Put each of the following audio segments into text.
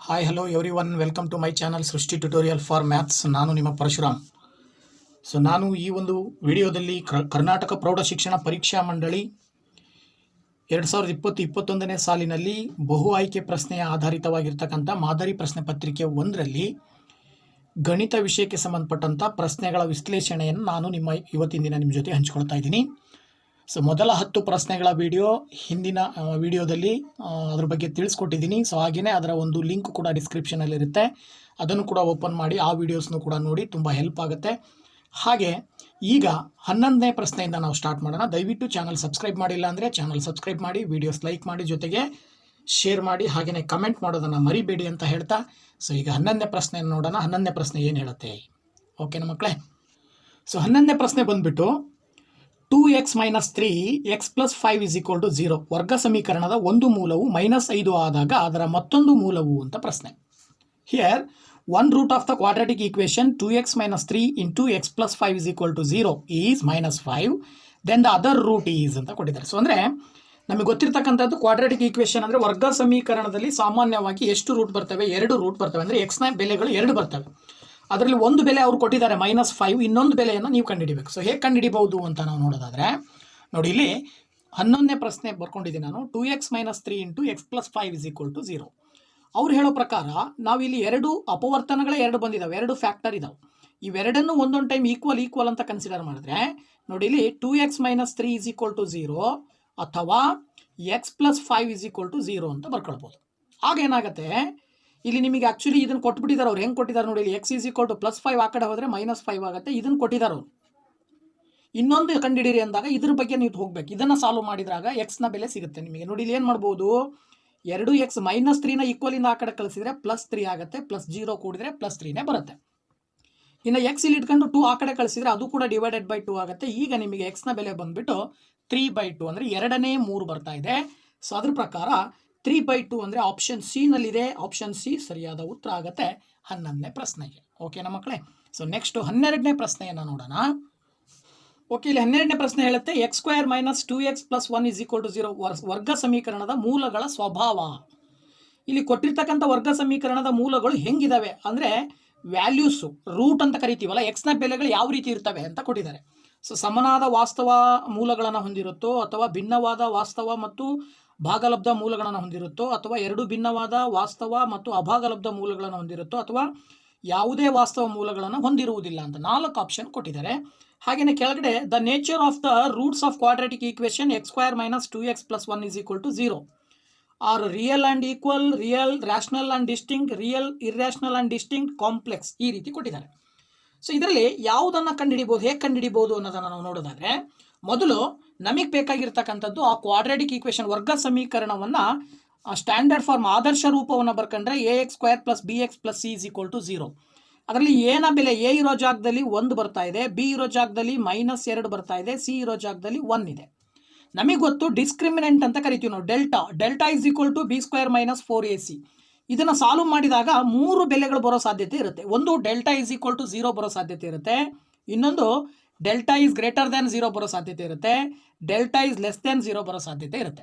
Hi hello everyone welcome to my channel Srishti tutorial for maths. ನಾನು ನಿಮ್ಮ ಪರಶುರಾಮ್. ನಾನು ಈ ಒಂದು ವಿಡಿಯೋದಲ್ಲಿ ಕರ್ನಾಟಕ ಪ್ರೌಢಶಿಕ್ಷಣ ಪರೀಕ್ಷಾ ಮಂಡಳಿ 2020-21ನೇ ಸಾಲಿನಲ್ಲಿ ಬಹು ಆಯ್ಕೆ ಪ್ರಶ್ನೆಯ ಆಧಾರಿತವಾಗಿರ್ತಕ್ಕಂಥ ಮಾದರಿ ಪ್ರಶ್ನೆ ಪತ್ರಿಕೆ 1ರಲ್ಲಿ ಗಣಿತ ವಿಷಯಕ್ಕೆ ಸಂಬಂಧಪಟ್ಟಂಥ ಪ್ರಶ್ನೆಗಳ ವಿಶ್ಲೇಷಣೆಯನ್ನು ನಾನು ಇವತ್ತಿನ ದಿನ ನಿಮ್ಮ ಜೊತೆ ಹಂಚ್ಕೊಳ್ತಾ ಇದ್ದೀನಿ. ಮೊದಲ 10 ಪ್ರಶ್ನೆಗಳ ವಿಡಿಯೋ ಹಿಂದಿನ ವಿಡಿಯೋದಲ್ಲಿ ಅದ್ರ ಬಗ್ಗೆ ತಿಳಿಸ್ಕೊಟ್ಟಿದ್ದೀನಿ. ಹಾಗೆಯೇ ಅದರ ಒಂದು ಲಿಂಕ್ ಕೂಡ ಡಿಸ್ಕ್ರಿಪ್ಷನಲ್ಲಿರುತ್ತೆ, ಅದನ್ನು ಕೂಡ ಓಪನ್ ಮಾಡಿ ಆ ವಿಡಿಯೋಸ್ನು ಕೂಡ ನೋಡಿ, ತುಂಬ ಹೆಲ್ಪ್ ಆಗುತ್ತೆ. ಹಾಗೆ ಈಗ 11ನೇ ಪ್ರಶ್ನೆಯಿಂದ ನಾವು ಸ್ಟಾರ್ಟ್ ಮಾಡೋಣ. ದಯವಿಟ್ಟು ಚಾನಲ್ ಸಬ್ಸ್ಕ್ರೈಬ್ ಮಾಡಿಲ್ಲ ಅಂದರೆ ಚಾನಲ್ ಸಬ್ಸ್ಕ್ರೈಬ್ ಮಾಡಿ, ವಿಡಿಯೋಸ್ ಲೈಕ್ ಮಾಡಿ, ಜೊತೆಗೆ ಶೇರ್ ಮಾಡಿ, ಹಾಗೆಯೇ ಕಮೆಂಟ್ ಮಾಡೋದನ್ನು ಮರಿಬೇಡಿ ಅಂತ ಹೇಳ್ತಾ ಈಗ 11ನೇ ಪ್ರಶ್ನೆಯನ್ನು ನೋಡೋಣ. 11ನೇ ಪ್ರಶ್ನೆ ಏನು ಹೇಳುತ್ತೆ? ಓಕೆನಾ ಮಕ್ಕಳೇ? 11ನೇ ಪ್ರಶ್ನೆ ಬಂದುಬಿಟ್ಟು 2x - 3 x + 5 = 0 ವರ್ಗ ಸಮೀಕರಣದ ಒಂದು ಮೂಲವು -5 ಆದಾಗ ಅದರ ಮತ್ತೊಂದು ಮೂಲವು ಅಂತ ಪ್ರಶ್ನೆ. Here one root of the quadratic equation 2x - 3 × x + 5 = 0 is -5, then the other root is ಅಂತ ಕೊಟ್ಟಿದ್ದಾರೆ. ಅಂದರೆ ನಮಗೆ ಗೊತ್ತಿರ್ತಕ್ಕಂಥದ್ದು ಕ್ವಾಡ್ರಾಟಿಕ್ ಈಕ್ವೇಷನ್ ಅಂದರೆ ವರ್ಗ ಸಮೀಕರಣದಲ್ಲಿ ಸಾಮಾನ್ಯವಾಗಿ ಎಷ್ಟು ರೂಟ್ ಬರ್ತವೆ? 2 ರೂಟ್ ಬರ್ತವೆ. ಅಂದರೆ ಎಕ್ಸ್ನ ಬೆಲೆಗಳು 2 ಬರ್ತವೆ. ಅದರಲ್ಲಿ ಒಂದು ಬೆಲೆ ಅವರು ಕೊಟ್ಟಿದ್ದಾರೆ -5, ಇನ್ನೊಂದು ಬೆಲೆಯನ್ನು ನೀವು ಕಂಡುಹಿಡಿಬೇಕು. ಹೇಗೆ ಕಂಡುಹಿಡಿಬಹುದು ಅಂತ ನಾವು ನೋಡೋದಾದರೆ ನೋಡಿ, ಇಲ್ಲಿ 11ನೇ ಪ್ರಶ್ನೆ ಬರ್ಕೊಂಡಿದ್ದೀನಿ ನಾನು. 2x - 3 × x + 5 = 0. ಅವ್ರು ಹೇಳೋ ಪ್ರಕಾರ ನಾವಿಲ್ಲಿ 2 ಅಪವರ್ತನಗಳೇ 2 ಬಂದಿದ್ದಾವೆ, 2 ಫ್ಯಾಕ್ಟರ್ ಇದಾವೆ. ಇವೆರಡನ್ನು ಒಂದೊಂದು ಟೈಮ್ ಈಕ್ವಲ್ ಅಂತ ಕನ್ಸಿಡರ್ ಮಾಡಿದ್ರೆ ನೋಡಿ, ಇಲ್ಲಿ 2x - 3 = 0 ಅಥವಾ x + 5 = 0 ಅಂತ ಬರ್ಕೊಳ್ಬೋದು. ಆಗ ಏನಾಗುತ್ತೆ, ಇಲ್ಲಿ ನಿಮಗೆ ಆ್ಯಕ್ಚುಲಿ ಇದನ್ನು ಕೊಟ್ಬಿಟ್ಟಿದ್ದಾರೆ. ಅವ್ರು ಹೆಂಗೆ ಕೊಟ್ಟಿದ್ದಾರೆ ನೋಡಿ, ಇಲ್ಲಿ x = +5 ಆ ಕಡೆ ಹೋದರೆ -5 ಆಗುತ್ತೆ. ಇದನ್ನು ಕೊಟ್ಟಿದ್ದಾರೆ ಅವರು. ಇನ್ನೊಂದು ಕಂಡುಹಿಡಿಯಿರಿ ಅಂದಾಗ ಇದ್ರ ಬಗ್ಗೆ ನೀವು ಹೋಗ್ಬೇಕು. ಇದನ್ನು ಸಾಲ್ವ್ ಮಾಡಿದಾಗ ಎಕ್ಸ್ನ ಬೆಲೆ ಸಿಗುತ್ತೆ ನಿಮಗೆ. ನೋಡಿ, ಇಲ್ಲಿ ಏನು ಮಾಡ್ಬೋದು, 2x -3ನ ಈಕ್ವಲಿಂದ ಆ ಕಡೆ ಕಳಿಸಿದ್ರೆ +3 ಆಗುತ್ತೆ, +0 ಕೂಡಿದ್ರೆ +3ನೇ ಬರುತ್ತೆ. ಇನ್ನು x ಇಲ್ಲಿ ಇಟ್ಕೊಂಡು 2 ಆ ಕಡೆ ಕಳಿಸಿದ್ರೆ ಅದು ಕೂಡ /2 ಆಗುತ್ತೆ. ಈಗ ನಿಮಗೆ ಎಕ್ಸ್ನ ಬೆಲೆ ಬಂದುಬಿಟ್ಟು 3/2 ಅಂದರೆ 2ನೇ 3 ಬರ್ತಾ ಇದೆ. ಅದ್ರ ಪ್ರಕಾರ 3/2 ಅಂದರೆ ಆಪ್ಷನ್ ಸಿ ನಲ್ಲಿದೆ. ಆಪ್ಷನ್ ಸಿ ಸರಿಯಾದ ಉತ್ತರ ಆಗುತ್ತೆ 11ನೇ ಪ್ರಶ್ನೆಗೆ. ಓಕೆನಾ ಮಕ್ಕಳೇ? ನೆಕ್ಸ್ಟ್ 12ನೇ ಪ್ರಶ್ನೆಯನ್ನು ನೋಡೋಣ. ಓಕೆ, ಇಲ್ಲಿ 12ನೇ ಪ್ರಶ್ನೆ ಹೇಳುತ್ತೆ x² - 2x + 1 = 0 ವರ್ಗ ಸಮೀಕರಣದ ಮೂಲಗಳ ಸ್ವಭಾವ. ಇಲ್ಲಿ ಕೊಟ್ಟಿರ್ತಕ್ಕಂಥ ವರ್ಗ ಸಮೀಕರಣದ ಮೂಲಗಳು ಹೆಂಗಿದಾವೆ ಅಂದರೆ ವ್ಯಾಲ್ಯೂಸು, ರೂಟ್ ಅಂತ ಕರಿತೀವಲ್ಲ, ಎಕ್ಸ್ನ ಬೆಲೆಗಳು ಯಾವ ರೀತಿ ಇರ್ತವೆ ಅಂತ ಕೊಟ್ಟಿದ್ದಾರೆ. ಸಮನಾದ ವಾಸ್ತವ ಮೂಲಗಳನ್ನು ಹೊಂದಿರುತ್ತೋ, ಅಥವಾ ಭಿನ್ನವಾದ ವಾಸ್ತವ ಮತ್ತು ಭಾಗಲಬ್ಧ ಮೂಲಗಳನ್ನು ಹೊಂದಿರುತ್ತೋ, ಅಥವಾ 2 ಭಿನ್ನವಾದ ವಾಸ್ತವ ಮತ್ತು ಅಭಾಗಲಬ್ಧ ಮೂಲಗಳನ್ನು ಹೊಂದಿರುತ್ತೋ, ಅಥವಾ ಯಾವುದೇ ವಾಸ್ತವ ಮೂಲಗಳನ್ನು ಹೊಂದಿರುವುದಿಲ್ಲ ಅಂತ 4 ಆಪ್ಷನ್ ಕೊಟ್ಟಿದ್ದಾರೆ. ಹಾಗೆಯೇ ಕೆಳಗಡೆ the nature of the roots of quadratic equation x² - 2x + 1 = 0 are real and equal, real rational and distinct, real irrational and distinct, complex, ಈ ರೀತಿ ಕೊಟ್ಟಿದ್ದಾರೆ. ಇದರಲ್ಲಿ ಯಾವುದನ್ನು ಕಂಡುಹಿಡಿಬೋದು, ಹೇಗೆ ಕಂಡುಹಿಡಿಬೋದು ಅನ್ನೋದನ್ನು ನಾವು ನೋಡೋದಾದರೆ, ಮೊದಲು ನಮಗೆ ಬೇಕಾಗಿರ್ತಕ್ಕಂಥದ್ದು ಆ ಕ್ವಾಡ್ರಾಟಿಕ್ ಈಕ್ವೇಷನ್ ವರ್ಗ ಸಮೀಕರಣವನ್ನು ಸ್ಟ್ಯಾಂಡರ್ಡ್ ಫಾರ್ಮ್ ಆದರ್ಶ ರೂಪವನ್ನು ಬರ್ಕೊಂಡ್ರೆ ax² + bx + c = 0. ಅದರಲ್ಲಿ ಎನ ಬೆಲೆ ಎ ಇರೋ ಜಾಗದಲ್ಲಿ 1 ಬರ್ತಾ ಇದೆ, ಬಿ ಇರೋ ಜಾಗದಲ್ಲಿ -2 ಬರ್ತಾ ಇದೆ, ಸಿ ಇರೋ ಜಾಗದಲ್ಲಿ 1 ಇದೆ. ನಮಗೆ ಗೊತ್ತು ಡಿಸ್ಕ್ರಿಮಿನೆಂಟ್ ಅಂತ ಕರಿತೀವಿ ನಾವು, ಡೆಲ್ಟಾ = b² - 4ac. ಇದನ್ನು ಸಾಲ್ವ್ ಮಾಡಿದಾಗ 3 ಬೆಲೆಗಳು ಬರೋ ಸಾಧ್ಯತೆ ಇರುತ್ತೆ. ಒಂದು ಡೆಲ್ಟಾ = 0 ಬರೋ ಸಾಧ್ಯತೆ ಇರುತ್ತೆ, ಇನ್ನೊಂದು ಡೆಲ್ಟಾ = 0 ಬರೋ ಸಾಧ್ಯತೆ ಇರುತ್ತೆ, ಡೆಲ್ಟಾ > 0 ಬರೋ ಸಾಧ್ಯತೆ ಇರುತ್ತೆ.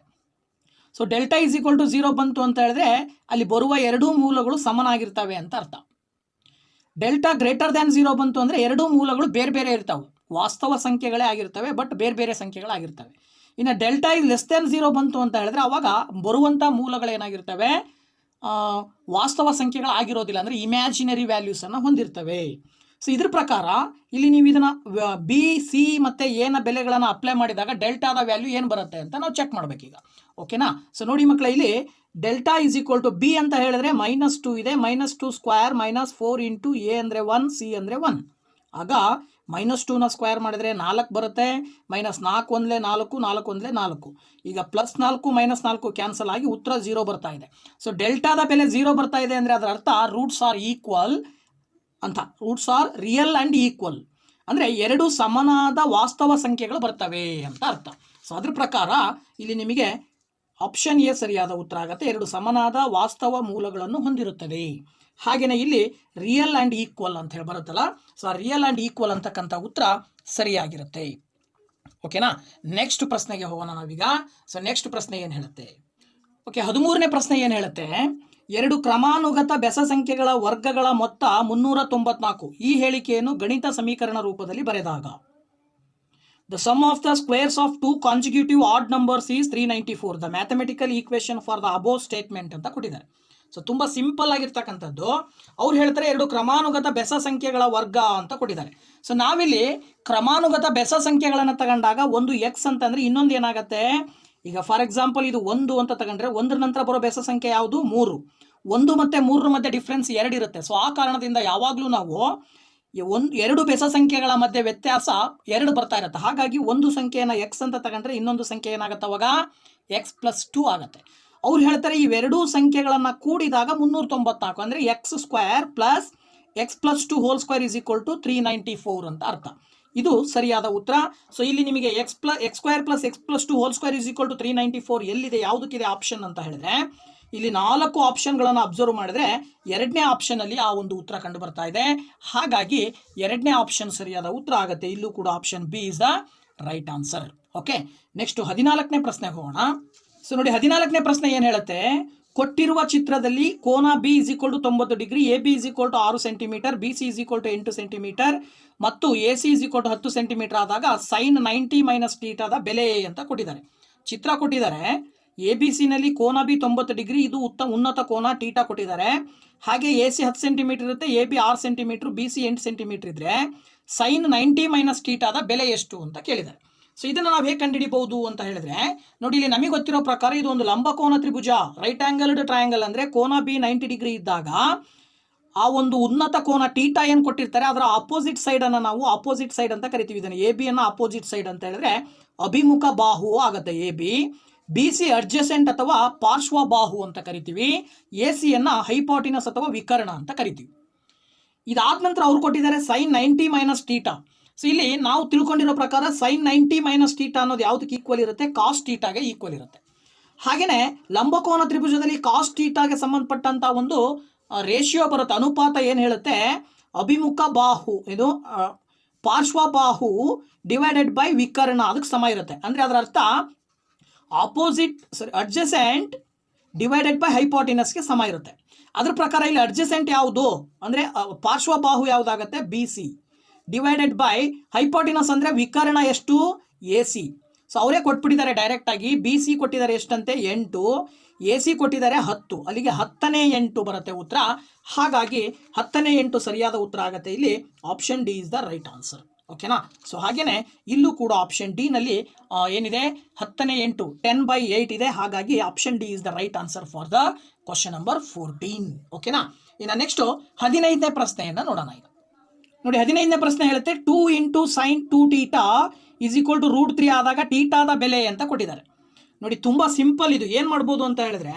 ಡೆಲ್ಟಾ = 0 ಬಂತು ಅಂತ ಹೇಳಿದ್ರೆ ಅಲ್ಲಿ ಬರುವ 2 ಮೂಲಗಳು ಸಮನಾಗಿರ್ತವೆ ಅಂತ ಅರ್ಥ. ಡೆಲ್ಟಾ > 0 ಬಂತು ಅಂದರೆ 2 ಮೂಲಗಳು ಬೇರೆ ಬೇರೆ ಇರ್ತವೆ, ವಾಸ್ತವ ಸಂಖ್ಯೆಗಳೇ ಆಗಿರ್ತವೆ, ಬಟ್ ಬೇರೆ ಬೇರೆ ಸಂಖ್ಯೆಗಳಾಗಿರ್ತವೆ. ಇನ್ನು ಡೆಲ್ಟಾ > 0 ಬಂತು ಅಂತ ಹೇಳಿದ್ರೆ ಅವಾಗ ಬರುವಂಥ ಮೂಲಗಳೇನಾಗಿರ್ತವೆ, ವಾಸ್ತವ ಸಂಖ್ಯೆಗಳಾಗಿರೋದಿಲ್ಲ, ಅಂದರೆ ಇಮ್ಯಾಜಿನರಿ ವ್ಯಾಲ್ಯೂಸನ್ನು ಹೊಂದಿರ್ತವೆ. ಇದ್ರ ಪ್ರಕಾರ ಇಲ್ಲಿ ನೀವು ಇದನ್ನು ಬಿ, ಸಿ ಮತ್ತು ಎನ ಬೆಲೆಗಳನ್ನು ಅಪ್ಲೈ ಮಾಡಿದಾಗ ಡೆಲ್ಟಾದ ವ್ಯಾಲ್ಯೂ ಏನು ಬರುತ್ತೆ ಅಂತ ನಾವು ಚೆಕ್ ಮಾಡಬೇಕೀಗ. ಓಕೆನಾ? ನೋಡಿ ಮಕ್ಕಳ, ಇಲ್ಲಿ ಡೆಲ್ಟಾ = ಬಿ ಅಂತ ಹೇಳಿದ್ರೆ -2 ಇದೆ, -2² - 4 × ಎ ಅಂದರೆ 1, ಸಿ ಅಂದರೆ 1. ಆಗ -2ನ ಸ್ಕ್ವೇರ್ ಮಾಡಿದರೆ 4 ಬರುತ್ತೆ, -4 1 4, 4 1 4. ಈಗ +4 - 4 ಕ್ಯಾನ್ಸಲ್ ಆಗಿ ಉತ್ತರ 0 ಬರ್ತಾ ಇದೆ. ಡೆಲ್ಟಾದ ಬೆಲೆ 0 ಬರ್ತಾ ಇದೆ ಅಂದರೆ ಅದರ ಅರ್ಥ ರೂಟ್ಸ್ ಆರ್ ಈಕ್ವಲ್ ಅಂತ, roots are real and equal, ಅಂದರೆ 2 ಸಮನಾದ ವಾಸ್ತವ ಸಂಖ್ಯೆಗಳು ಬರ್ತವೆ ಅಂತ ಅರ್ಥ. ಅದ್ರ ಪ್ರಕಾರ ಇಲ್ಲಿ ನಿಮಗೆ ಆಪ್ಷನ್ ಎ ಸರಿಯಾದ ಉತ್ತರ ಆಗುತ್ತೆ, 2 ಸಮನಾದ ವಾಸ್ತವ ಮೂಲಗಳನ್ನು ಹೊಂದಿರುತ್ತದೆ. ಹಾಗೆಯೇ ಇಲ್ಲಿ ರಿಯಲ್ ಆ್ಯಂಡ್ ಈಕ್ವಲ್ ಅಂತ ಹೇಳಿ ಬರುತ್ತಲ್ಲ, ರಿಯಲ್ ಆ್ಯಂಡ್ ಈಕ್ವಲ್ ಅಂತಕ್ಕಂಥ ಉತ್ತರ ಸರಿಯಾಗಿರುತ್ತೆ. ಓಕೆನಾ? ನೆಕ್ಸ್ಟ್ ಪ್ರಶ್ನೆಗೆ ಹೋಗೋಣ ನಾವೀಗ. ನೆಕ್ಸ್ಟ್ ಪ್ರಶ್ನೆ ಏನು ಹೇಳುತ್ತೆ? ಓಕೆ, 13ನೇ ಪ್ರಶ್ನೆ ಏನು ಹೇಳುತ್ತೆ, ಎರಡು ಕ್ರಮಾನುಗತ ಬೆಸ ಸಂಖ್ಯೆಗಳ ವರ್ಗಗಳ ಮೊತ್ತ 394. ಈ ಹೇಳಿಕೆಯನ್ನು ಗಣಿತ ಸಮೀಕರಣ ರೂಪದಲ್ಲಿ ಬರೆದಾಗ the sum of the squares of two consecutive odd numbers is 394. the mathematical equation for the above statement ಅಂತ ಕೊಟ್ಟಿದ್ದಾರೆ. ಸೊ ತುಂಬ ಸಿಂಪಲ್ ಆಗಿರ್ತಕ್ಕಂಥದ್ದು. ಅವ್ರು ಹೇಳ್ತಾರೆ ಎರಡು ಕ್ರಮಾನುಗತ ಬೆಸ ಸಂಖ್ಯೆಗಳ ವರ್ಗ ಅಂತ ಕೊಟ್ಟಿದ್ದಾರೆ. ಸೊ ನಾವಿಲ್ಲಿ ಕ್ರಮಾನುಗತ ಬೆಸ ಸಂಖ್ಯೆಗಳನ್ನು ತಗೊಂಡಾಗ ಒಂದು ಎಕ್ಸ್ ಅಂತಂದರೆ ಇನ್ನೊಂದು ಏನಾಗುತ್ತೆ, ಈಗ ಫಾರ್ ಎಕ್ಸಾಂಪಲ್ ಇದು 1 ಅಂತ ತಗೊಂಡ್ರೆ 1ರ ನಂತರ ಬರೋ ಬೆಸ ಸಂಖ್ಯೆ ಯಾವುದು 3. 1 ಮತ್ತು 3 ಮಧ್ಯೆ ಡಿಫ್ರೆನ್ಸ್ 2 ಇರುತ್ತೆ. ಸೊ ಆ ಕಾರಣದಿಂದ ಯಾವಾಗಲೂ ನಾವು ಎರಡು ಬೆಸ ಸಂಖ್ಯೆಗಳ ಮಧ್ಯೆ ವ್ಯತ್ಯಾಸ 2 ಬರ್ತಾ ಇರುತ್ತೆ. ಹಾಗಾಗಿ ಒಂದು ಸಂಖ್ಯೆಯನ್ನು ಎಕ್ಸ್ ಅಂತ ತಗೊಂಡ್ರೆ ಇನ್ನೊಂದು ಸಂಖ್ಯೆ ಏನಾಗುತ್ತೆ ಅವಾಗ x+2 ಆಗುತ್ತೆ. ಅವ್ರು ಹೇಳ್ತಾರೆ ಇವೆರಡೂ ಸಂಖ್ಯೆಗಳನ್ನು ಕೂಡಿದಾಗ 394 ಅಂದರೆ x² + x+2 whole square is equal to 394 ಅಂತ ಅರ್ಥ. ಇದು ಸರಿಯಾದ ಉತ್ತರ. ಸೊ ಇಲ್ಲಿ ನಿಮಗೆ x² + x+2 whole square is equal to 394 ಎಲ್ಲಿದೆ, ಯಾವುದಕ್ಕಿದೆ ಆಪ್ಷನ್ ಅಂತ ಹೇಳಿದ್ರೆ ಇಲ್ಲಿ 4 ಆಪ್ಷನ್ಗಳನ್ನು ಅಬ್ಸರ್ವ್ ಮಾಡಿದ್ರೆ 2ನೇ ಆಪ್ಷನಲ್ಲಿ ಆ ಒಂದು ಉತ್ತರ ಕಂಡು ಬರ್ತಾ ಇದೆ. ಹಾಗಾಗಿ 2ನೇ ಆಪ್ಷನ್ ಸರಿಯಾದ ಉತ್ತರ ಆಗುತ್ತೆ. ಇಲ್ಲೂ ಕೂಡ option B is the right answer. Okay, next 14ನೇ ಪ್ರಶ್ನೆಗೆ ಹೋಗೋಣ. ಸೊ ನೋಡಿ 14ನೇ ಪ್ರಶ್ನೆ ಏನು ಹೇಳುತ್ತೆ, ಕೊಟ್ಟಿರುವ ಚಿತ್ರದಲ್ಲಿ ಕೋನ B is equal to 90 degree, A B is equal to 6 centimetre, B C is equal to 8 centimetre ಮತ್ತು A C is equal to 10 centimetre ಆದಾಗ ಸೈನ್ 90 - ಥೀಟಾದ ಬೆಲೆ ಅಂತ ಕೊಟ್ಟಿದ್ದಾರೆ. ಚಿತ್ರ ಕೊಟ್ಟಿದ್ದಾರೆ. ಎ ಬಿ ಸಿನಲ್ಲಿ ಕೋನ ಬಿ 90 ಡಿಗ್ರಿ, ಇದು ಉನ್ನತ ಕೋನ ಥೀಟಾ ಕೊಟ್ಟಿದ್ದಾರೆ. ಹಾಗೆ ಎ ಸಿ 10 ಸೆಂಟಿಮೀಟರ್ ಇರುತ್ತೆ, A B 6 centimetre, B C 8 centimetre ಇದ್ರೆ ಸೈನ್ 90 - ಥೀಟಾದ ಬೆಲೆ ಎಷ್ಟು ಅಂತ ಕೇಳಿದ್ದಾರೆ. ಸೊ ಇದನ್ನು ನಾವು ಹೇಗೆ ಕಂಡುಹಿಡಿಬಹುದು ಅಂತ ಹೇಳಿದ್ರೆ ನೋಡಿ, ಇಲ್ಲಿ ನಮಗೆ ಗೊತ್ತಿರೋ ಪ್ರಕಾರ ಇದು ಒಂದು ಲಂಬಕೋನ ತ್ರಿಭುಜ, ರೈಟ್ ಆಂಗಲ್ಡ್ ಟ್ರಯಾಂಗಲ್. ಅಂದರೆ ಕೋನ ಬಿ 90 ಡಿಗ್ರಿ ಇದ್ದಾಗ ಆ ಒಂದು ಉನ್ನತ ಕೋನ ಥೀಟಾ ಏನು ಕೊಟ್ಟಿರ್ತಾರೆ ಅದರ ಆಪೋಸಿಟ್ ಸೈಡನ್ನು ನಾವು ಆಪೋಸಿಟ್ ಸೈಡ್ ಅಂತ ಕರಿತೀವಿ. ಇದನ್ನು ಎ ಬಿಯನ್ನು ಆಪೋಸಿಟ್ ಸೈಡ್ ಅಂತ ಹೇಳಿದ್ರೆ ಅಭಿಮುಖ ಬಾಹು ಆಗುತ್ತೆ A B. B C adjacent ಅಥವಾ ಪಾರ್ಶ್ವ ಬಾಹು ಅಂತ ಕರಿತೀವಿ. ಎ ಸಿಯನ್ನು ಹೈಪಾಟಿನಸ್ ಅಥವಾ ವಿಕರ್ಣ ಅಂತ ಕರಿತೀವಿ. ಇದಾದ ನಂತರ ಅವ್ರು ಕೊಟ್ಟಿದ್ದಾರೆ ಸೈನ್ 90 - ಥೀಟಾ. ಸೊ ಇಲ್ಲಿ ನಾವು ತಿಳ್ಕೊಂಡಿರೋ ಪ್ರಕಾರ ಸೈನ್ 90 - ಥೀಟಾ ಅನ್ನೋದು ಯಾವುದಕ್ಕೆ ಈಕ್ವಲ್ ಇರುತ್ತೆ, ಕಾಸ್ ಥೀಟಾಗೆ ಈಕ್ವಲ್ ಇರುತ್ತೆ. ಹಾಗೆಯೇ ಲಂಬಕೋನ ತ್ರಿಭುಜದಲ್ಲಿ ಕಾಸ್ ಥೀಟಾಗೆ ಸಂಬಂಧಪಟ್ಟಂಥ ಒಂದು ರೇಷಿಯೋ ಬರುತ್ತೆ, ಅನುಪಾತ ಏನು ಹೇಳುತ್ತೆ, ಅಭಿಮುಖ ಬಾಹು ಇದು ಪಾರ್ಶ್ವ ಬಾಹು ಡಿವೈಡೆಡ್ ಬೈ ವಿಕರ್ಣ ಅದಕ್ಕೆ ಸಮ ಇರುತ್ತೆ. ಅಂದರೆ ಅದರ ಅರ್ಥ ಅಡ್ಜಸೆಂಟ್ ಡಿವೈಡೆಡ್ ಬೈ ಹೈಪಾಟಿನಸ್ಗೆ ಸಮ ಇರುತ್ತೆ. ಅದ್ರ ಪ್ರಕಾರ ಇಲ್ಲಿ ಅಡ್ಜಸೆಂಟ್ ಯಾವುದು ಅಂದರೆ ಪಾರ್ಶ್ವ ಬಾಹು ಯಾವುದಾಗುತ್ತೆ, B C divided by hypotenuse ಅಂದರೆ ವಿಕರ್ಣ ಎಷ್ಟು, ಎ ಸಿ. ಸೊ ಅವರೇ ಕೊಟ್ಬಿಟ್ಟಿದ್ದಾರೆ ಡೈರೆಕ್ಟಾಗಿ. ಬಿ ಸಿ ಕೊಟ್ಟಿದ್ದಾರೆ ಎಷ್ಟಂತೆ 8, ಎ ಸಿ ಕೊಟ್ಟಿದ್ದಾರೆ 10. ಅಲ್ಲಿಗೆ 10ನೇ 8 ಬರುತ್ತೆ ಉತ್ತರ. ಹಾಗಾಗಿ 10ನೇ 8 ಸರಿಯಾದ ಉತ್ತರ ಆಗುತ್ತೆ. ಇಲ್ಲಿ option D is the right answer. ಓಕೆನಾ. ಸೊ ಹಾಗೆಯೇ ಇಲ್ಲೂ ಕೂಡ ಆಪ್ಷನ್ ಡಿ ನಲ್ಲಿ ಏನಿದೆ 10ನೇ 8 10/8 ಇದೆ. ಹಾಗಾಗಿ option D is the right answer for the question number 14. ಓಕೆನಾ. ಇನ್ನು ನೆಕ್ಸ್ಟ್ 15ನೇ ಪ್ರಶ್ನೆಯನ್ನು ನೋಡೋಣ. ಈಗ ನೋಡಿ 15ನೇ ಪ್ರಶ್ನೆ ಹೇಳುತ್ತೆ 2 × sin 2θ ಇಸ್ ಈಕ್ವಲ್ ಟು √3 ಆದಾಗ ಥೀಟಾದ ಬೆಲೆ ಅಂತ ಕೊಟ್ಟಿದ್ದಾರೆ. ನೋಡಿ ತುಂಬ ಸಿಂಪಲ್ ಇದು. ಏನು ಮಾಡ್ಬೋದು ಅಂತ ಹೇಳಿದ್ರೆ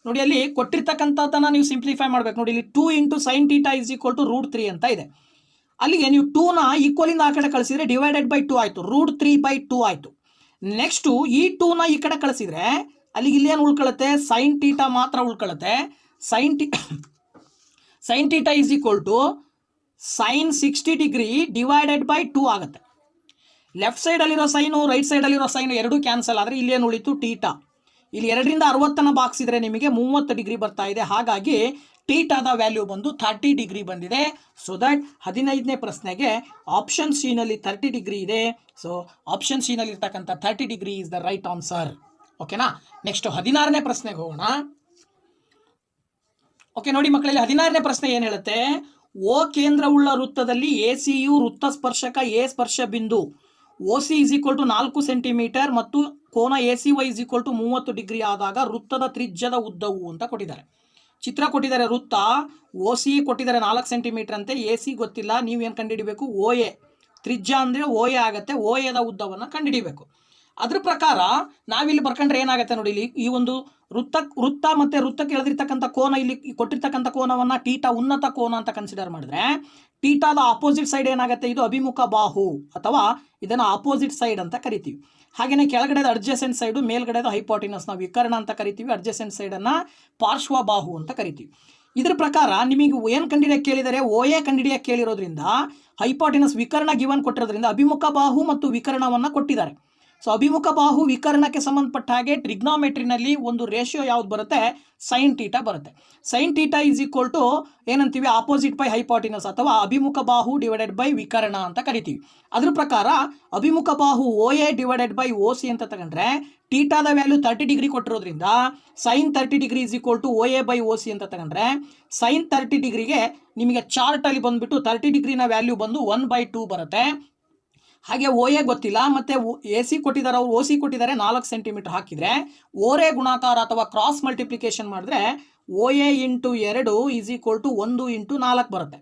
ನೋಡಿ ಅಲ್ಲಿ ಕೊಟ್ಟಿರ್ತಕ್ಕಂಥದ್ದನ್ನು ನೀವು ಸಿಂಪ್ಲಿಫೈ ಮಾಡಬೇಕು. ನೋಡಿ ಇಲ್ಲಿ 2 × sin θ ಇಸ್ ಈಕ್ವಲ್ ಟು √3 ಅಂತ ಇದೆ. ಅಲ್ಲಿಗೆ ನೀವು 2ನ ಈಕ್ವಲಿಂದ ಆ ಕಡೆ ಕಳಿಸಿದ್ರೆ ಡಿವೈಡೆಡ್ ಬೈ 2 ಆಯಿತು, √3/2 ಆಯಿತು. ನೆಕ್ಸ್ಟು ಈ 2ನ ಈ ಕಡೆ ಕಳಿಸಿದ್ರೆ ಅಲ್ಲಿಗೆ ಇಲ್ಲೇನು ಉಳ್ಕೊಳ್ಳುತ್ತೆ, ಸೈನ್ ಥೀಟಾ ಮಾತ್ರ ಉಳ್ಕೊಳ್ಳುತ್ತೆ. Sine theta is equal to sine 60 degree divided by 2 ಆಗುತ್ತೆ. ಲೆಫ್ಟ್ ಸೈಡಲ್ಲಿರೋ ಸೈನು ರೈಟ್ ಸೈಡಲ್ಲಿರೋ ಸೈನು ಎರಡೂ ಕ್ಯಾನ್ಸಲ್ ಆದರೆ ಇಲ್ಲೇನು ಉಳಿತು, ಥೀಟಾ. ಇಲ್ಲಿ 2ರಿಂದ 60ನ್ನು ಬಾಗಿಸಿದ್ರೆ ನಿಮಗೆ 30 ಡಿಗ್ರಿ ಬರ್ತಾ ಇದೆ. ಹಾಗಾಗಿ ಥೀಟಾದ ವ್ಯಾಲ್ಯೂ ಬಂದು 30 ಡಿಗ್ರಿ ಬಂದಿದೆ. ಸೊ ದಟ್ 15ನೇ ಪ್ರಶ್ನೆಗೆ ಆಪ್ಷನ್ ಸಿ ನಲ್ಲಿ 30 ಡಿಗ್ರಿ ಇದೆ. ಸೊ ಆಪ್ಷನ್ ಸಿ ನಲ್ಲಿ ಇರ್ತಕ್ಕಂಥ 30 degree is the right answer. ಓಕೆನಾ. ನೆಕ್ಸ್ಟ್ 16ನೇ ಪ್ರಶ್ನೆಗೆ ಹೋಗೋಣ. ಓಕೆ ನೋಡಿ ಮಕ್ಕಳಲ್ಲಿ 16ನೇ ಪ್ರಶ್ನೆ ಏನು ಹೇಳುತ್ತೆ, ಓ ಕೇಂದ್ರವುಳ್ಳ ವೃತ್ತದಲ್ಲಿ ಎ ಸಿಯು ವೃತ್ತ ಸ್ಪರ್ಶಕ ಎ ಸ್ಪರ್ಶ ಬಿಂದು O C is equal to 4 centimetre ಮತ್ತು ಕೋನ A C Y is equal to 30 degree ಆದಾಗ ವೃತ್ತದ ತ್ರಿಜ್ಯದ ಉದ್ದವು ಅಂತ ಕೊಟ್ಟಿದ್ದಾರೆ. ಚಿತ್ರ ಕೊಟ್ಟಿದ್ದಾರೆ. ವೃತ್ತ ಓ ಸಿ ಕೊಟ್ಟಿದ್ದಾರೆ 4 ಸೆಂಟಿಮೀಟರ್ ಅಂತೆ, ಎ ಸಿ ಗೊತ್ತಿಲ್ಲ. ನೀವೇನು ಕಂಡುಹಿಡಿಬೇಕು, ಓ ಎ ತ್ರಿಜ್ಯ ಅಂದರೆ ಓ ಎ ಆಗುತ್ತೆ. ಓ ಎದ ಉದ್ದವನ್ನು ಕಂಡುಹಿಡಿಬೇಕು. ಅದ್ರ ಪ್ರಕಾರ ನಾವಿಲ್ಲಿ ಬರ್ಕೊಂಡ್ರೆ ಏನಾಗುತ್ತೆ ನೋಡಿ, ಇಲ್ಲಿ ಈ ಒಂದು ವೃತ್ತ ಮತ್ತು ವೃತ್ತಕ್ಕೆ ಎಳೆದಿರ್ತಕ್ಕಂಥ ಕೋನ, ಇಲ್ಲಿ ಕೊಟ್ಟಿರ್ತಕ್ಕಂಥ ಕೋನವನ್ನು ಥೀಟಾ ಉನ್ನತ ಕೋನ ಅಂತ ಕನ್ಸಿಡರ್ ಮಾಡಿದ್ರೆ ಥೀಟಾದ ಆಪೋಸಿಟ್ ಸೈಡ್ ಏನಾಗುತ್ತೆ, ಇದು ಅಭಿಮುಖ ಬಾಹು ಅಥವಾ ಇದನ್ನು ಆಪೋಸಿಟ್ ಸೈಡ್ ಅಂತ ಕರಿತೀವಿ. ಹಾಗೆಯೇ ಕೆಳಗಡೆದ ಅಡ್ಜಸೆಂಟ್ ಸೈಡು, ಮೇಲ್ಗಡೆದ ಹೈಪಾಟಿನಸ್ ನಾವು ವಿಕರ್ಣ ಅಂತ ಕರಿತೀವಿ. ಅಡ್ಜಸೆಂಟ್ ಸೈಡನ್ನು ಪಾರ್ಶ್ವ ಬಾಹು ಅಂತ ಕರಿತೀವಿ. ಇದ್ರ ಪ್ರಕಾರ ನಿಮಗೆ ಏನು ಕಂಡುಹಿಡಿಯಕ್ಕೆ ಕೇಳಿದರೆ, ಓ ಎ ಕಂಡುಹಿಡಿಯಕ್ಕೆ ಕೇಳಿರೋದ್ರಿಂದ ಹೈಪಾಟಿನಸ್ ವಿಕರ್ಣ ಗಿವನ್ ಕೊಟ್ಟಿರೋದ್ರಿಂದ ಅಭಿಮುಖ ಬಾಹು ಮತ್ತು ವಿಕರ್ಣವನ್ನು ಕೊಟ್ಟಿದ್ದಾರೆ. ಸೊ ಅಭಿಮುಖ ಬಾಹು ವಿಕರ್ಣಕ್ಕೆ ಸಂಬಂಧಪಟ್ಟ ಹಾಗೆ ಟ್ರಿಗ್ನಾಮೆಟ್ರಿನಲ್ಲಿ ಒಂದು ರೇಷಿಯೋ ಯಾವ್ದು ಬರುತ್ತೆ, ಸೈನ್ ಥೀಟಾ ಬರುತ್ತೆ. Sine theta is equal to ಏನಂತೀವಿ, ಆಪೋಸಿಟ್ ಬೈ ಹೈಪಾಟಿನಸ್ ಅಥವಾ ಅಭಿಮುಖ ಬಾಹು ಡಿವೈಡೆಡ್ ಬೈ ವಿಕರ್ಣ ಅಂತ ಕರಿತೀವಿ. ಅದ್ರ ಪ್ರಕಾರ ಅಭಿಮುಖ ಬಾಹು OA ಡಿವೈಡೆಡ್ ಬೈ OC ಅಂತ ತಗೊಂಡ್ರೆ ಥೀಟಾದ ವ್ಯಾಲ್ಯೂ 30 ಡಿಗ್ರಿ ಕೊಟ್ಟಿರೋದ್ರಿಂದ sine 30 degree is equal to OA by OC ಅಂತ ತಗೊಂಡ್ರೆ ಸೈನ್ 30 ಡಿಗ್ರಿಗೆ ನಿಮಗೆ ಚಾರ್ಟಲ್ಲಿ ಬಂದುಬಿಟ್ಟು 30 ಡಿಗ್ರಿನ ವ್ಯಾಲ್ಯೂ ಬಂದು 1/2 ಬರುತ್ತೆ. ಹಾಗೆ OA ಗೊತ್ತಿಲ್ಲ, ಮತ್ತು AC ಕೊಟ್ಟಿದ್ದಾರೆ, ಅವರು OC ಕೊಟ್ಟಿದ್ದಾರೆ 4 ಸೆಂಟಿಮೀಟರ್ ಹಾಕಿದರೆ ಓರೆ ಗುಣಾಕಾರ ಅಥವಾ ಕ್ರಾಸ್ ಮಲ್ಟಿಪ್ಲಿಕೇಶನ್ ಮಾಡಿದ್ರೆ OA into 2 is equal to 1 into 4 ಬರುತ್ತೆ.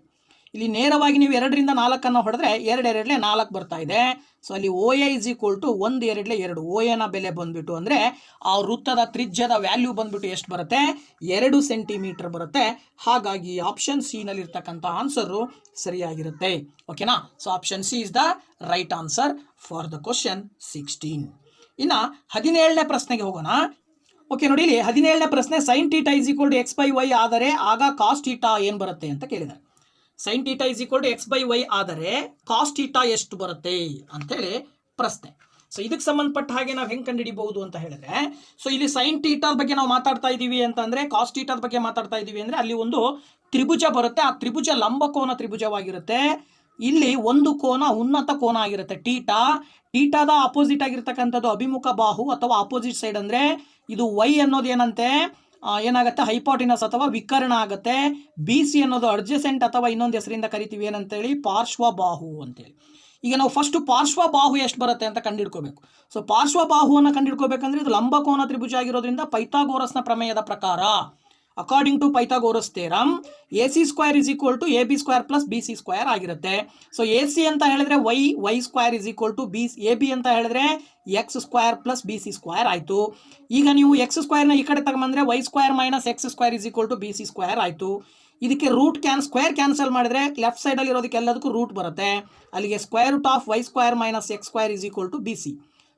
ಇಲ್ಲಿ ನೇರವಾಗಿ ನೀವು 2ರಿಂದ 4 ಹೊಡೆದ್ರೆ 2 2 4 ಬರ್ತಾ ಇದೆ. ಸೊ ಅಲ್ಲಿ OA ಈಸ್ ಈಕ್ವಲ್ ಟು 1 2 2. OAನ ಬೆಲೆ ಬಂದುಬಿಟ್ಟು ಅಂದರೆ ಆ ವೃತ್ತದ ತ್ರಿಜ್ಯದ ವ್ಯಾಲ್ಯೂ ಬಂದುಬಿಟ್ಟು ಎಷ್ಟು ಬರುತ್ತೆ, 2 ಸೆಂಟಿಮೀಟರ್ ಬರುತ್ತೆ. ಹಾಗಾಗಿ ಆಪ್ಷನ್ ಸಿ ನಲ್ಲಿರ್ತಕ್ಕಂಥ ಆನ್ಸರು ಸರಿಯಾಗಿರುತ್ತೆ. ಓಕೆನಾ? So option C is the right answer for the question 16. ಇನ್ನು 17ನೇ ಪ್ರಶ್ನೆಗೆ ಹೋಗೋಣ. ಓಕೆ, ನೋಡಿ ಇಲ್ಲಿ 17ನೇ ಪ್ರಶ್ನೆ, sine theta is equal to x/y ಆದರೆ ಆಗ ಕಾಸ್ ಥೀಟಾ ಏನು ಬರುತ್ತೆ ಅಂತ ಕೇಳಿದ್ದಾರೆ. Sine theta is equal to x/y ಆದರೆ ಕಾಸ್ ಥೀಟಾ ಎಷ್ಟು ಬರುತ್ತೆ ಅಂತೇಳಿ ಪ್ರಶ್ನೆ. ಸೊ ಇದಕ್ಕೆ ಸಂಬಂಧಪಟ್ಟ ಹಾಗೆ ನಾವು ಹೆಂಗೆ ಕಂಡುಹಿಡಿಬಹುದು ಅಂತ ಹೇಳಿದ್ರೆ, ಸೊ ಇಲ್ಲಿ ಸೈನ್ ಥೀಟಾದ ಬಗ್ಗೆ ನಾವು ಮಾತಾಡ್ತಾ ಇದ್ದೀವಿ ಅಂತಂದರೆ, ಕಾಸ್ ಥೀಟಾದ ಬಗ್ಗೆ ಮಾತಾಡ್ತಾ ಇದ್ದೀವಿ ಅಂದರೆ ಅಲ್ಲಿ ಒಂದು ತ್ರಿಭುಜ ಬರುತ್ತೆ. ಆ ತ್ರಿಭುಜ ಲಂಬಕೋನ ತ್ರಿಭುಜವಾಗಿರುತ್ತೆ. ಇಲ್ಲಿ ಒಂದು ಕೋನ ಉನ್ನತ ಕೋನ ಆಗಿರುತ್ತೆ ಟೀಟಾದ ಆಪೋಸಿಟ್ ಆಗಿರ್ತಕ್ಕಂಥದ್ದು ಅಭಿಮುಖ ಬಾಹು ಅಥವಾ ಆಪೋಸಿಟ್ ಸೈಡ್. ಅಂದರೆ ಇದು y ಅನ್ನೋದು ಏನಂತೆ ಏನಾಗುತ್ತೆ, ಹೈಪಾಟಿನಸ್ ಅಥವಾ ವಿಕರ್ಣ ಆಗುತ್ತೆ. BC ಅನ್ನೋದು ಅಡ್ಜಸೆಂಟ್ ಅಥವಾ ಇನ್ನೊಂದು ಹೆಸರಿಂದ ಕರಿತೀವಿ ಏನಂತೇಳಿ, ಪಾರ್ಶ್ವ ಬಾಹು ಅಂತೇಳಿ. ಈಗ ನಾವು ಫಸ್ಟ್ ಪಾರ್ಶ್ವ ಬಾಹು ಎಷ್ಟು ಬರುತ್ತೆ ಅಂತ ಕಂಡುಹಿಡ್ಕೋಬೇಕು. ಸೊ ಪಾರ್ಶ್ವ ಬಾಹುವನ್ನು ಕಂಡುಹಿಡ್ಕೋಬೇಕಂದ್ರೆ ಇದು ಲಂಬಕೋನ ತ್ರಿಭುಜ ಆಗಿರೋದ್ರಿಂದ ಪೈಥಾಗೋರಸ್ನ ಪ್ರಮೇಯದ ಪ್ರಕಾರ, according to Pythagoras theorem, AC² is equal to AB² plus BC² ಆಗಿರುತ್ತೆ. ಸೊ AC ಅಂತ ಹೇಳಿದ್ರೆ y² is equal to AB ಅಂತ ಹೇಳಿದ್ರೆ x² ಪ್ಲಸ್ BC² ಆಯಿತು. ಈಗ ನೀವು x² ಈ ಕಡೆ ತಗೊಂಬಂದ್ರೆ y² minus x² is equal to BC² ಆಯಿತು. ಇದಕ್ಕೆ ಸ್ಕ್ವೇರ್ ಕ್ಯಾನ್ಸಲ್ ಮಾಡಿದ್ರೆ ಲೆಫ್ಟ್ ಸೈಡಲ್ಲಿ ಇರೋದಕ್ಕೆ ಎಲ್ಲದಕ್ಕೂ ರೂಟ್ ಬರುತ್ತೆ. ಅಲ್ಲಿಗೆ √y² minus x² is equal to BC.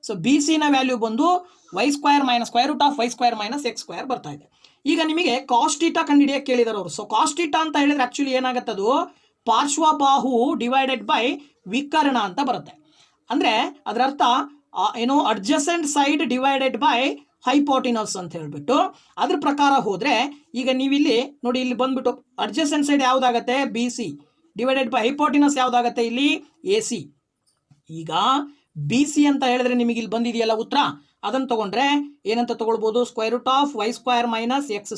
So BCನ ವ್ಯಾಲ್ಯೂ ಬಂದು y² minus √y² minus x² ಬರ್ತಾ ಇದೆ. ಈಗ ನಿಮಗೆ ಕಾಸ್ ಥೀಟಾ ಕಂಡುಹಿಡಿಯಕ್ಕೆ ಕೇಳಿದಾರೆ ಅವರು. ಸೊ ಕಾಸ್ ಥೀಟಾ ಅಂತ ಹೇಳಿದ್ರೆ ಆ್ಯಕ್ಚುಲಿ ಏನಾಗುತ್ತೆ, ಅದು ಪಾರ್ಶ್ವ ಬಾಹು ಡಿವೈಡೆಡ್ ಬೈ ವಿಕರ್ಣ ಅಂತ ಬರುತ್ತೆ. ಅಂದರೆ ಅದರ ಅರ್ಥ ಏನು, adjacent side divided by hypotenuse ಅಂತ ಹೇಳ್ಬಿಟ್ಟು ಅದ್ರ ಪ್ರಕಾರ ಹೋದರೆ, ಈಗ ನೀವಿಲ್ಲಿ ನೋಡಿ, ಇಲ್ಲಿ ಬಂದ್ಬಿಟ್ಟು ಅಡ್ಜಸೆಂಟ್ ಸೈಡ್ ಯಾವುದಾಗತ್ತೆ, BC ಡಿವೈಡೆಡ್ ಬೈ ಹೈಪಾಟಿನಸ್ ಯಾವುದಾಗತ್ತೆ, ಇಲ್ಲಿ AC. ಈಗ BC ಅಂತ ಹೇಳಿದ್ರೆ ನಿಮಗೆ ಇಲ್ಲಿ ಬಂದಿದೆಯಲ್ಲ ಉತ್ತರ, ಅದನ್ನು ತಗೊಂಡ್ರೆ ಏನಂತ ತಗೊಳ್ಬೋದು, √y² minus x²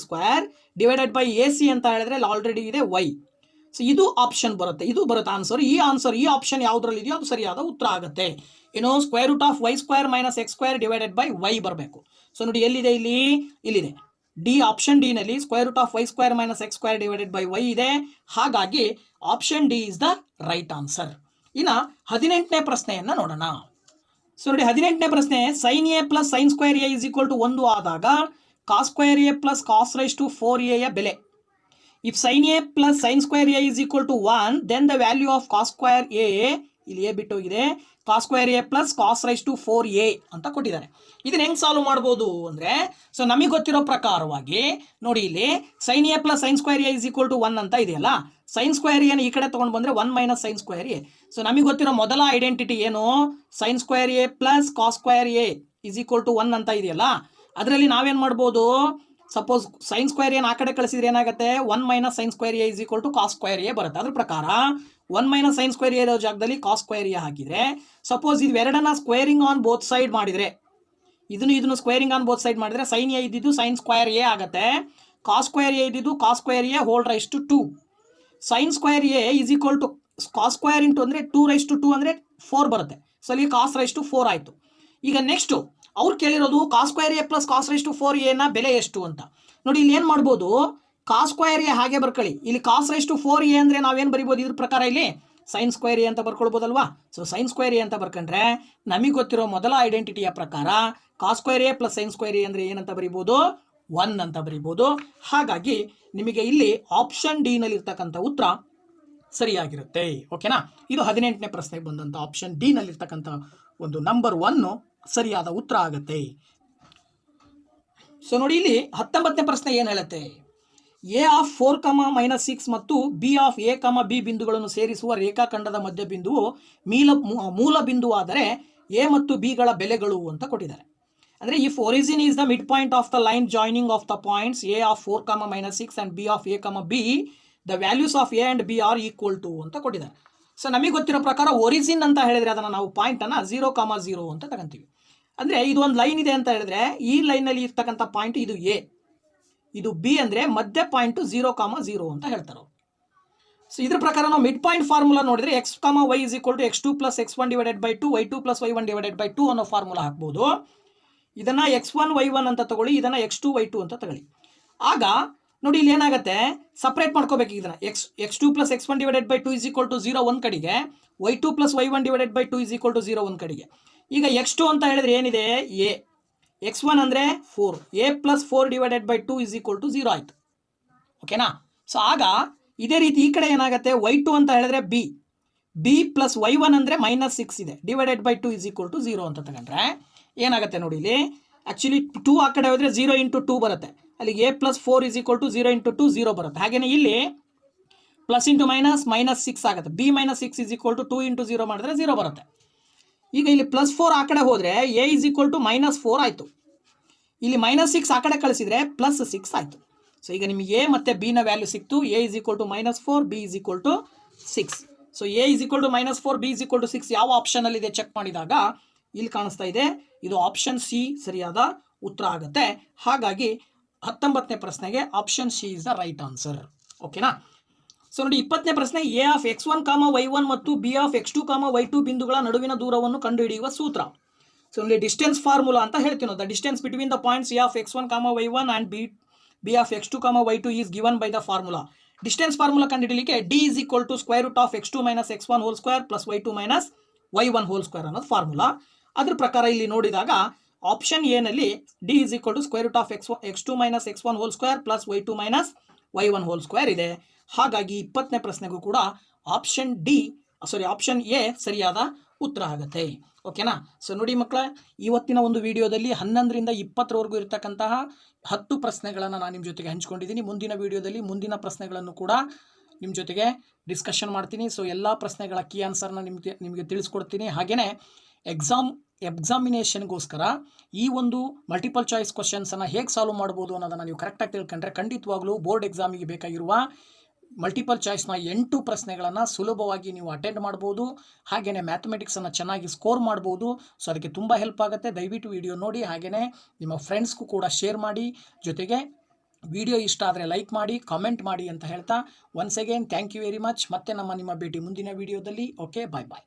divided by AC ಅಂತ ಹೇಳಿದ್ರೆ ಆಲ್ರೆಡಿ ಇದೆ y. ಸೊ ಇದು ಆಪ್ಷನ್ ಬರುತ್ತೆ, ಇದು ಬರುತ್ತೆ ಆನ್ಸರ್. ಈ ಆಪ್ಷನ್ ಯಾವುದ್ರಲ್ಲಿ ಇದೆಯೋ ಅದು ಸರಿಯಾದ ಉತ್ತರ ಆಗುತ್ತೆ. ಏನು, √y² minus x² divided by y ಬರಬೇಕು. ಸೊ ನೋಡಿ ಎಲ್ಲಿದೆ, ಇಲ್ಲಿದೆ ಆಪ್ಷನ್ ಡಿ ನಲ್ಲಿ √y² minus x² divided by y ಇದೆ. ಹಾಗಾಗಿ option D is the right answer. ಇನ್ನು 18ನೇ ಪ್ರಶ್ನೆಯನ್ನು ನೋಡೋಣ. ಸೊ ನೋಡಿ 18ನೇ ಪ್ರಶ್ನೆ, sin A plus sin² A is equal to 1 ಆದಾಗ cos² A ಪ್ಲಸ್ cos⁴A ಯ ಬೆಲೆ. If sin A plus sin² A is equal to 1 then the value of cos² A, ಇಲ್ಲಿ A ಬಿಟ್ಟೋಗಿದೆ, cos² A ಪ್ಲಸ್ cos⁴A ಅಂತ ಕೊಟ್ಟಿದ್ದಾರೆ. ಇದನ್ನ ಹೆಂಗೆ solve ಮಾಡ್ಬೋದು ಅಂದರೆ, ಸೊ ನಮಗೆ ಗೊತ್ತಿರೋ ಪ್ರಕಾರವಾಗಿ ನೋಡಿ, ಇಲ್ಲಿ sin A plus sin² A is equal to 1 ಅಂತ ಇದೆಯಲ್ಲ, sin² A ಈ ಕಡೆ ತೊಗೊಂಡು ಬಂದರೆ 1 ಮೈನಸ್ sin² A. ಸೊ ನಮಗೆ ಗೊತ್ತಿರೋ ಮೊದಲ ಐಡೆಂಟಿಟಿ ಏನು, sin² A plus cos² A is equal to 1 ಅಂತ ಇದೆಯಲ್ಲ, ಅದರಲ್ಲಿ ನಾವೇನು ಮಾಡ್ಬೋದು, ಸಪೋಸ್ sin² A ಆ ಕಡೆ ಕಳಿಸಿದ್ರೆ ಏನಾಗುತ್ತೆ, 1 minus sin² A is equal to cos² A ಬರುತ್ತೆ. ಅದ್ರ ಪ್ರಕಾರ 1 ಮೈನಸ್ sin² A ಇರೋ ಜಾಗದಲ್ಲಿ cos² A ಹಾಕಿದರೆ, ಸಪೋಸ್ ಇವೆರಡನ್ನ ಸ್ಕ್ವೇರಿಂಗ್ ಆನ್ ಬೋತ್ ಸೈಡ್ ಮಾಡಿದರೆ, ಇದನ್ನು ಸ್ಕ್ವೇರಿಂಗ್ ಆನ್ ಬೋತ್ ಸೈಡ್ ಮಾಡಿದರೆ sin A ಇದ್ದಿದ್ದು sin² A ಆಗುತ್ತೆ, cos² A ಇದ್ದಿದ್ದು cos² A whole raise to 2. sin² A is equal to cos² into ಅಂದರೆ 2 ಅಂದರೆ 4 ಬರುತ್ತೆ. ಸೊ ಅಲ್ಲಿ cos⁴ ಆಯಿತು. ಈಗ ನೆಕ್ಸ್ಟು ಅವ್ರು ಕೇಳಿರೋದು cos² A ಪ್ಲಸ್ cos⁴A ನ ಬೆಲೆ ಎಷ್ಟು ಅಂತ. ನೋಡಿ ಇಲ್ಲಿ ಏನು ಮಾಡ್ಬೋದು, cos² A ಹಾಗೆ ಬರ್ಕೊಳ್ಳಿ, ಇಲ್ಲಿ cos⁴A ಅಂದರೆ ನಾವೇನು ಬರಿಬೋದು, ಇದ್ರ ಪ್ರಕಾರ ಇಲ್ಲಿ sin² A ಅಂತ ಬರ್ಕೊಳ್ಬೋದಲ್ವಾ. ಸೊ sin² A ಅಂತ ಬರ್ಕೊಂಡ್ರೆ ನಮಗೆ ಗೊತ್ತಿರೋ ಮೊದಲ ಐಡೆಂಟಿಟಿಯ ಪ್ರಕಾರ cos² A plus sin² A ಅಂದರೆ ಏನಂತ ಬರಿಬೋದು, 1 ಅಂತ ಬರಿಬೋದು. ಹಾಗಾಗಿ ನಿಮಗೆ ಇಲ್ಲಿ ಆಪ್ಷನ್ ಡಿ ನಲ್ಲಿ ಇರ್ತಕ್ಕಂಥ ಉತ್ತರ ಸರಿಯಾಗಿರುತ್ತೆ. ಓಕೆನಾ? ಇದು 18ನೇ ಪ್ರಶ್ನೆಗೆ ಬಂದಂಥ ಆಪ್ಷನ್ ಡಿ ನಲ್ಲಿರ್ತಕ್ಕಂಥ ಒಂದು ನಂಬರ್ 1 ಸರಿಯಾದ ಉತ್ತರ ಆಗುತ್ತೆ. ಸೊ ನೋಡಿ ಇಲ್ಲಿ 19ನೇ ಪ್ರಶ್ನೆ ಏನು ಹೇಳುತ್ತೆ, A ಆಫ್ 4, -6 ಮತ್ತು B ಆಫ್ A, B ಬಿಂದುಗಳನ್ನು ಸೇರಿಸುವ ರೇಖಾಖಂಡದ ಮಧ್ಯಬಿಂದುವು ಮೂಲ ಬಿಂದುವಾದರೆ ಎ ಮತ್ತು ಬಿಗಳ ಬೆಲೆಗಳು ಅಂತ ಕೊಟ್ಟಿದ್ದಾರೆ. ಅಂದರೆ if origin is the mid point of the line joining of the points A of 4, -6 and B of A, B, the values of A and B are equal to ಅಂತ ಕೊಟ್ಟಿದ್ದಾರೆ. ಸೊ ನಮಗೆ ಗೊತ್ತಿರೋ ಪ್ರಕಾರ ಒರಿಜಿನ್ ಅಂತ ಹೇಳಿದರೆ ಅದನ್ನು ನಾವು ಪಾಯಿಂಟನ್ನು 0, 0 ಅಂತ ತಗೊಂತೀವಿ. ಅಂದರೆ ಇದು ಒಂದು ಲೈನ್ ಇದೆ ಅಂತ ಹೇಳಿದ್ರೆ ಈ ಲೈನಲ್ಲಿ ಇರ್ತಕ್ಕಂಥ ಪಾಯಿಂಟ್ ಇದು ಎ, ಇದು ಬಿ ಅಂದರೆ ಮಧ್ಯ ಪಾಯಿಂಟು 0, 0 ಅಂತ ಹೇಳ್ತಾರೆ. ಸೊ ಇದ್ರ ಪ್ರಕಾರ ನಾವು ಮಿಡ್ ಪಾಯಿಂಟ್ ಫಾರ್ಮುಲಾ ನೋಡಿದ್ರೆ x, y is equal to x2 plus x1 divided by 2, y2 plus y1 divided by 2 ಅನ್ನೋ ಫಾರ್ಮುಲಾ ಹಾಕ್ಬೋದು. ಇದನ್ನು x1 y1 ಅಂತ ತಗೊಳ್ಳಿ, ಇದನ್ನು x2 y2 ಅಂತ ತಗೊಳ್ಳಿ. ಆಗ ನೋಡಿ ಇಲ್ಲಿ ಏನಾಗುತ್ತೆ, ಸಪ್ರೇಟ್ ಮಾಡ್ಕೋಬೇಕು. ಇದನ್ನು x2 plus x1 divided by 2 is equal to 0 ಒಂದು ಕಡೆಗೆ, y2 plus y1 divided by 2 is equal to 0 ಒಂದು ಕಡೆಗೆ. ಈಗ x2 ಅಂತ ಹೇಳಿದ್ರೆ ಏನಿದೆ a, x1 ಅಂದರೆ 4, a plus 4 divided by 2 is equal to 0 ಆಯಿತು. ಓಕೆನಾ. ಸೊ ಆಗ ಇದೇ ರೀತಿ ಈ ಕಡೆ ಏನಾಗುತ್ತೆ, y2 ಅಂತ ಹೇಳಿದ್ರೆ b ಪ್ಲಸ್ y1 ಅಂದರೆ -6 ಇದೆ, divided by 2 is equal to 0 ಅಂತ ತಗೊಂಡ್ರೆ ಏನಾಗುತ್ತೆ ನೋಡಿ ಇಲ್ಲಿ. ಆ್ಯಕ್ಚುಲಿ 2 ಆ ಕಡೆ ಹೋದರೆ 0 × 2 ಬರುತ್ತೆ, ಅಲ್ಲಿಗೆ a plus 4 is equal to 0 × 2 0 ಬರುತ್ತೆ. ಹಾಗೆಯೇ ಇಲ್ಲಿ ಪ್ಲಸ್ ಇಂಟು -6 ಆಗುತ್ತೆ, b -6 is equal to 2 × 0 ಮಾಡಿದ್ರೆ 0 ಬರುತ್ತೆ. ಈಗ ಇಲ್ಲಿ +4 ಆ ಕಡೆ ಹೋದರೆ a is equal to -4 ಆಯಿತು, ಇಲ್ಲಿ -6 ಆ ಕಡೆ ಕಳಿಸಿದರೆ +6 ಆಯಿತು. ಸೊ ಈಗ ನಿಮಗೆ a ಮತ್ತು b ನ ವ್ಯಾಲ್ಯೂ ಸಿಕ್ತು. a is equal to -4, b is equal to 6. So a is equal to -4, b is equal to 6 ಯಾವ ಆಪ್ಷನಲ್ಲಿದೆ ಚೆಕ್ ಮಾಡಿದಾಗ ಇಲ್ಲಿ ಕಾಣಿಸ್ತಾ ಇದೆ, ಇದು ಆಪ್ಷನ್ ಸಿ ಸರಿಯಾದ ಉತ್ತರ ಆಗುತ್ತೆ. ಹಾಗಾಗಿ 19ನೇ ಪ್ರಶ್ನೆಗೆ option C is the right answer. ಓಕೆನಾ. ಸೊ ನೋಡಿ 20ನೇ ಪ್ರಶ್ನೆ, ಎ ಆಫ್ x1, y1 ಮತ್ತು ಬಿ ಆಫ್ x2, y2 ಬಿಂದುಗಳ ನಡುವಿನ ದೂರವನ್ನು ಕಂಡುಹಿಡಿಯುವ ಸೂತ್ರ. ಸೊ ಇಲ್ಲಿ ಡಿಸ್ಟೆನ್ಸ್ ಫಾರ್ಮುಲಾ ಅಂತ ಹೇಳ್ತೀವಿ ನಾವು. The distance between the points A of x1, y1 and B of x2, y2 is given by the formula. Distance formula ಕಂಡುಹಿಡಲಿಕ್ಕೆ d is equal to √of x2 - x1 whole square plus y2 - y1 whole square ಅನ್ನೋದು formula. ಅದ್ರ ಪ್ರಕಾರ ಇಲ್ಲಿ ನೋಡಿದಾಗ option A ನಲ್ಲಿ d is equal to √of x2 - x1 whole square plus y2 - y1 whole square ಇದೆ. ಹಾಗಾಗಿ 20ನೇ ಪ್ರಶ್ನೆಗೂ ಕೂಡ option A ಸರಿಯಾದ ಉತ್ತರ ಆಗುತ್ತೆ. ಓಕೆನಾ. ಸೊ ನೋಡಿ ಮಕ್ಕಳ, ಇವತ್ತಿನ ಒಂದು ವಿಡಿಯೋದಲ್ಲಿ 11ರಿಂದ 20ರವರೆಗೂ ಇರತಕ್ಕಂತಹ 10 ಪ್ರಶ್ನೆಗಳನ್ನು ನಾನು ನಿಮ್ಮ ಜೊತೆಗೆ ಹಂಚ್ಕೊಂಡಿದ್ದೀನಿ. ಮುಂದಿನ ವಿಡಿಯೋದಲ್ಲಿ ಮುಂದಿನ ಪ್ರಶ್ನೆಗಳನ್ನು ಕೂಡ ನಿಮ್ಮ ಜೊತೆಗೆ ಡಿಸ್ಕಷನ್ ಮಾಡ್ತೀನಿ. ಸೊ ಎಲ್ಲ ಪ್ರಶ್ನೆಗಳ ಕೀ ಆನ್ಸರ್ನ ನಿಮಗೆ ತಿಳಿಸ್ಕೊಡ್ತೀನಿ. ಹಾಗೆಯೇ ಎಕ್ಸಾಮಿನೇಷನ್ಗೋಸ್ಕರ ಈ ಒಂದು ಮಲ್ಟಿಪಲ್ ಚಾಯ್ಸ್ ಕ್ವಶನ್ಸನ್ನು ಹೇಗೆ ಸಾಲ್ವ್ ಮಾಡ್ಬೋದು ಅನ್ನೋದನ್ನು ನೀವು ಕರೆಕ್ಟಾಗಿ ತಿಳ್ಕೊಂಡ್ರೆ ಖಂಡಿತವಾಗ್ಲೂ ಬೋರ್ಡ್ ಎಕ್ಸಾಮಿಗೆ ಬೇಕಾಗಿರುವ ಮಲ್ಟಿಪಲ್ ಚಾಯ್ಸ್ನ 8 ಪ್ರಶ್ನೆಗಳನ್ನು ಸುಲಭವಾಗಿ ನೀವು ಅಟೆಂಡ್ ಮಾಡ್ಬೋದು. ಹಾಗೆಯೇ ಮ್ಯಾಥಮೆಟಿಕ್ಸನ್ನು ಚೆನ್ನಾಗಿ ಸ್ಕೋರ್ ಮಾಡ್ಬೋದು. ಸೊ ಅದಕ್ಕೆ ತುಂಬ ಹೆಲ್ಪ್ ಆಗುತ್ತೆ. ದಯವಿಟ್ಟು ವಿಡಿಯೋ ನೋಡಿ, ಹಾಗೆಯೇ ನಿಮ್ಮ ಫ್ರೆಂಡ್ಸ್ಗೂ ಕೂಡ ಶೇರ್ ಮಾಡಿ. ಜೊತೆಗೆ ವಿಡಿಯೋ ಇಷ್ಟ ಆದರೆ ಲೈಕ್ ಮಾಡಿ, ಕಾಮೆಂಟ್ ಮಾಡಿ ಅಂತ ಹೇಳ್ತಾ once again thank you very much. ಮತ್ತೆ ನಿಮ್ಮ ಭೇಟಿ ಮುಂದಿನ ವಿಡಿಯೋದಲ್ಲಿ. ಓಕೆ, ಬಾಯ್.